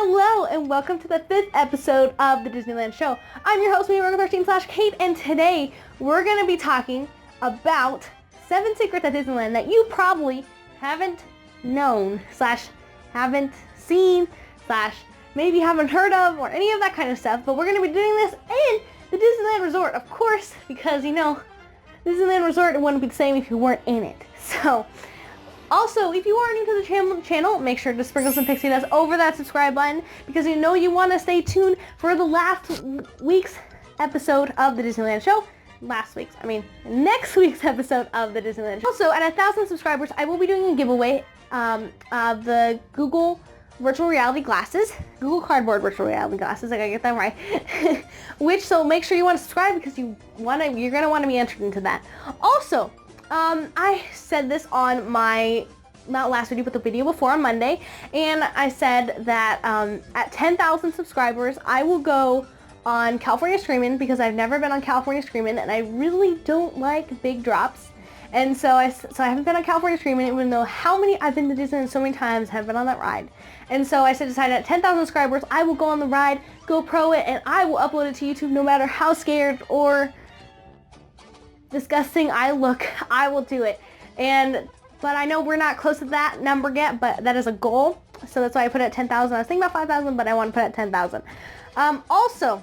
Hello and welcome to the 5th episode of the Disneyland show. I'm your host, Mimiperiwinkle13/Kate, and today we're going to be talking about 7 secrets at Disneyland that you probably haven't known, / haven't seen, / maybe haven't heard of, or any of that kind of stuff. But we're going to be doing this in the Disneyland Resort, of course, because, you know, Disneyland Resort wouldn't be the same if you weren't in it. So, also, if you are new to the channel, make sure to sprinkle some pixie dust over that subscribe button, because you know you want to stay tuned for the last week's episode of the Disneyland show. Next week's episode of the Disneyland show. Also, at 1,000 subscribers, I will be doing a giveaway of the Google virtual reality glasses, Google Cardboard virtual reality glasses. I gotta get that right. So make sure you want to subscribe, because you're gonna want to be entered into that. Also, I said this on my, not last video, but the video before on Monday, and I said that at 10,000 subscribers, I will go on California Streamin', because I've never been on California Streamin', and I really don't like big drops. And so I haven't been on California Streamin', even though I've been to Disneyland so many times, haven't been on that ride. And so I decided at 10,000 subscribers, I will go on the ride, GoPro it, and I will upload it to YouTube no matter how scared or disgusting I look. I will do it. But I know we're not close to that number yet, but that is a goal. So that's why I put it at 10,000. I was thinking about 5,000, but I want to put it at 10,000. Also,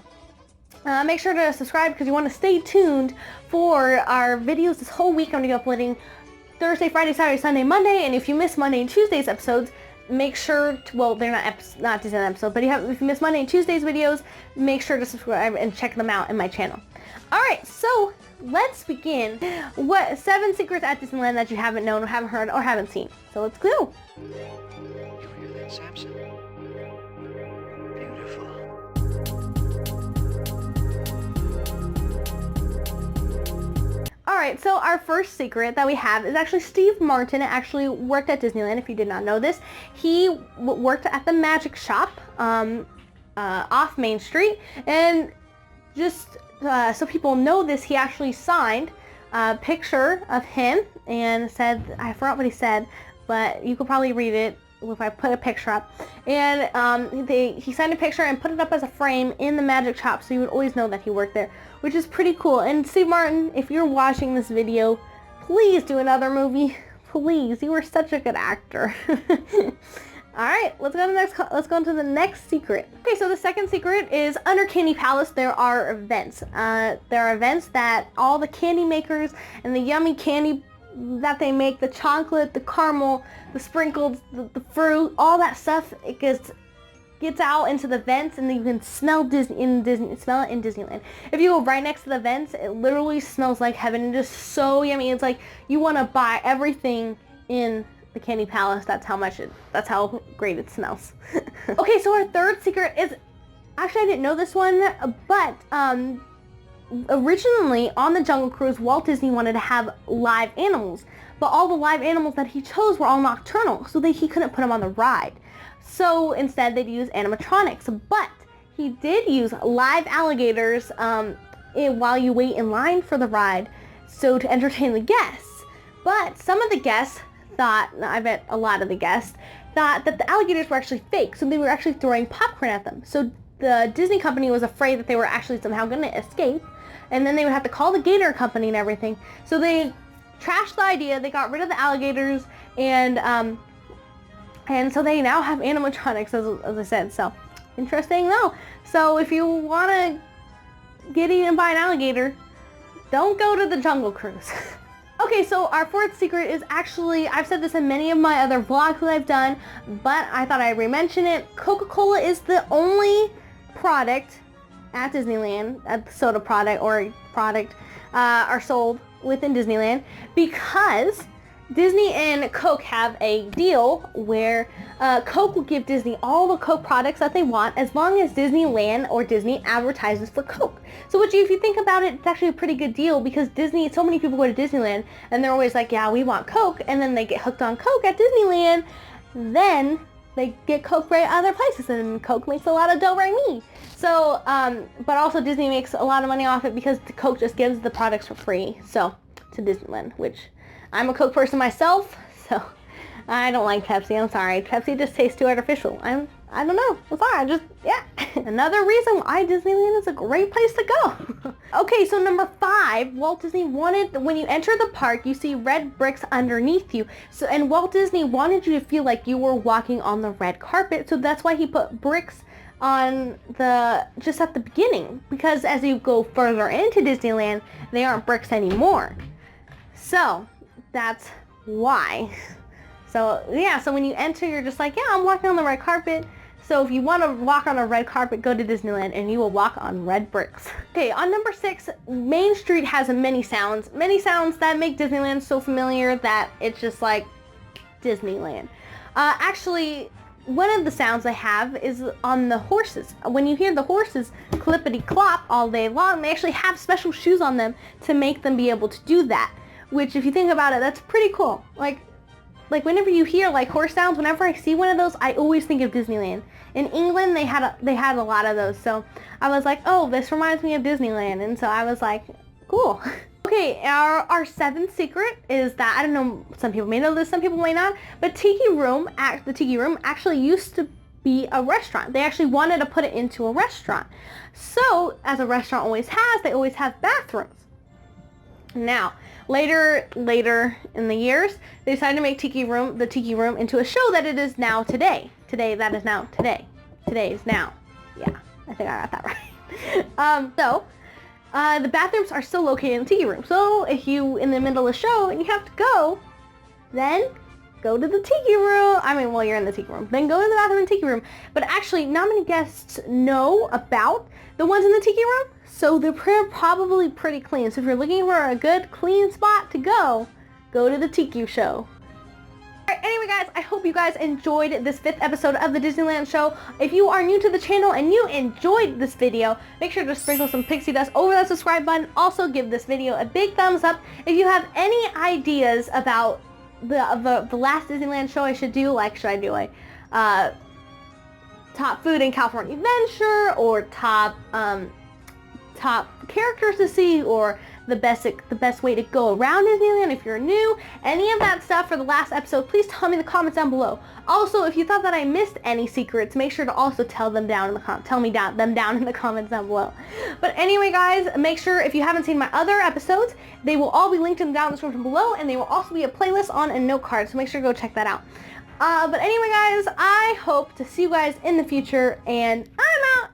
make sure to subscribe, because you want to stay tuned for our videos this whole week. I'm going to be uploading Thursday, Friday, Saturday, Sunday, Monday, and if you miss Monday and Tuesday's episodes, make sure to, well, they're not Disneyland episodes, but if you miss Monday and Tuesday's videos, make sure to subscribe and check them out in my channel. Alright, so let's begin. What 7 secrets at Disneyland that you haven't known, or haven't heard, or haven't seen. So let's go. You hear that, Samson? Beautiful. Alright, so our first secret that we have is actually Steve Martin actually worked at Disneyland, if you did not know this. He worked at the Magic Shop off Main Street, and just so people know this, he actually signed a picture of him and said, I forgot what he said, but you could probably read it if I put a picture up. And he signed a picture and put it up as a frame in the Magic Shop, so you would always know that he worked there, which is pretty cool. And Steve Martin, if you're watching this video, please do another movie. Please, you were such a good actor. Alright, let's go into the next secret. Okay, so the second secret is under Candy Palace there are events. There are events that all the candy makers and the yummy candy that they make, the chocolate, the caramel, the sprinkles, the fruit, all that stuff, it gets out into the vents, and you can smell smell it in Disneyland. If you go right next to the vents, it literally smells like heaven and just so yummy. It's like you want to buy everything in the Candy Palace. That's how great it smells. Okay, so our third secret is, actually I didn't know this one, but originally on the Jungle Cruise, Walt Disney wanted to have live animals, but all the live animals that he chose were all nocturnal, so he couldn't put them on the ride. So instead they'd use animatronics, but he did use live alligators while you wait in line for the ride, so to entertain the guests. But some of the guests thought, I bet a lot of the guests, thought that the alligators were actually fake, so they were actually throwing popcorn at them. So the Disney company was afraid that they were actually somehow going to escape, and then they would have to call the gator company and everything. So they trashed the idea, they got rid of the alligators, and so they now have animatronics, as I said. So interesting though. So if you want to get eaten by an alligator, don't go to the Jungle Cruise. Okay, so our fourth secret is actually, I've said this in many of my other vlogs that I've done, but I thought I'd re-mention it. Coca-Cola is the only product at Disneyland, a soda product or product, are sold within Disneyland, because Disney and Coke have a deal where Coke will give Disney all the Coke products that they want as long as Disneyland or Disney advertises for Coke. So if you think about it, it's actually a pretty good deal, because so many people go to Disneyland and they're always like, yeah, we want Coke, and then they get hooked on Coke at Disneyland, then they get Coke right other places, and Coke makes a lot of dough right me. So, but also Disney makes a lot of money off it, because Coke just gives the products for free, so, to Disneyland, which I'm a Coke person myself, so I don't like Pepsi. I'm sorry. Pepsi just tastes too artificial. I don't know. I'm sorry. Yeah. Another reason why Disneyland is a great place to go. Okay, so number 5, Walt Disney wanted, when you enter the park, you see red bricks underneath you. So, and Walt Disney wanted you to feel like you were walking on the red carpet. So that's why he put bricks on just at the beginning. Because as you go further into Disneyland, they aren't bricks anymore. So that's why. So yeah, so when you enter, you're just like, yeah, I'm walking on the red carpet. So if you want to walk on a red carpet, go to Disneyland and you will walk on red bricks. Okay, on number 6, Main Street has many sounds that make Disneyland so familiar that it's just like Disneyland. Actually, one of the sounds I have is on the horses. When you hear the horses clippity clop all day long, they actually have special shoes on them to make them be able to do that. Which, if you think about it, that's pretty cool. Like whenever you hear like horse sounds, whenever I see one of those, I always think of Disneyland. In England, they had a lot of those, so I was like, oh, this reminds me of Disneyland, and so I was like, cool. Okay, our 7th secret is that, I don't know, some people may know this, some people may not, but the Tiki Room actually used to be a restaurant. They actually wanted to put it into a restaurant. So, as a restaurant always has, they always have bathrooms. Now, later in the years, they decided to make the Tiki Room into a show that it is now today. Today is now. Yeah, I think I got that right. The bathrooms are still located in the Tiki Room. So if you in the middle of the show and you have to go, then go to the Tiki Room. I mean, well, you're in the Tiki Room. Then go to the bathroom in the Tiki Room. But actually, not many guests know about the ones in the Tiki Room. So they're probably pretty clean. So if you're looking for a good, clean spot to go to the Tiki Show. Alright, anyway guys, I hope you guys enjoyed this 5th episode of the Disneyland show. If you are new to the channel and you enjoyed this video, make sure to sprinkle some pixie dust over that subscribe button. Also give this video a big thumbs up. If you have any ideas about the last Disneyland show I should do, like should I do a top food in California Adventure, or top characters to see, or the best way to go around Disneyland if you're new, any of that stuff for the last episode, please tell me in the comments down below. Also, if you thought that I missed any secrets, make sure to also tell them down in the comments down below. But anyway guys, make sure if you haven't seen my other episodes, they will all be linked in the description below, and they will also be a playlist on a note card, so make sure to go check that out. But anyway guys, I hope to see you guys in the future, and I'm out!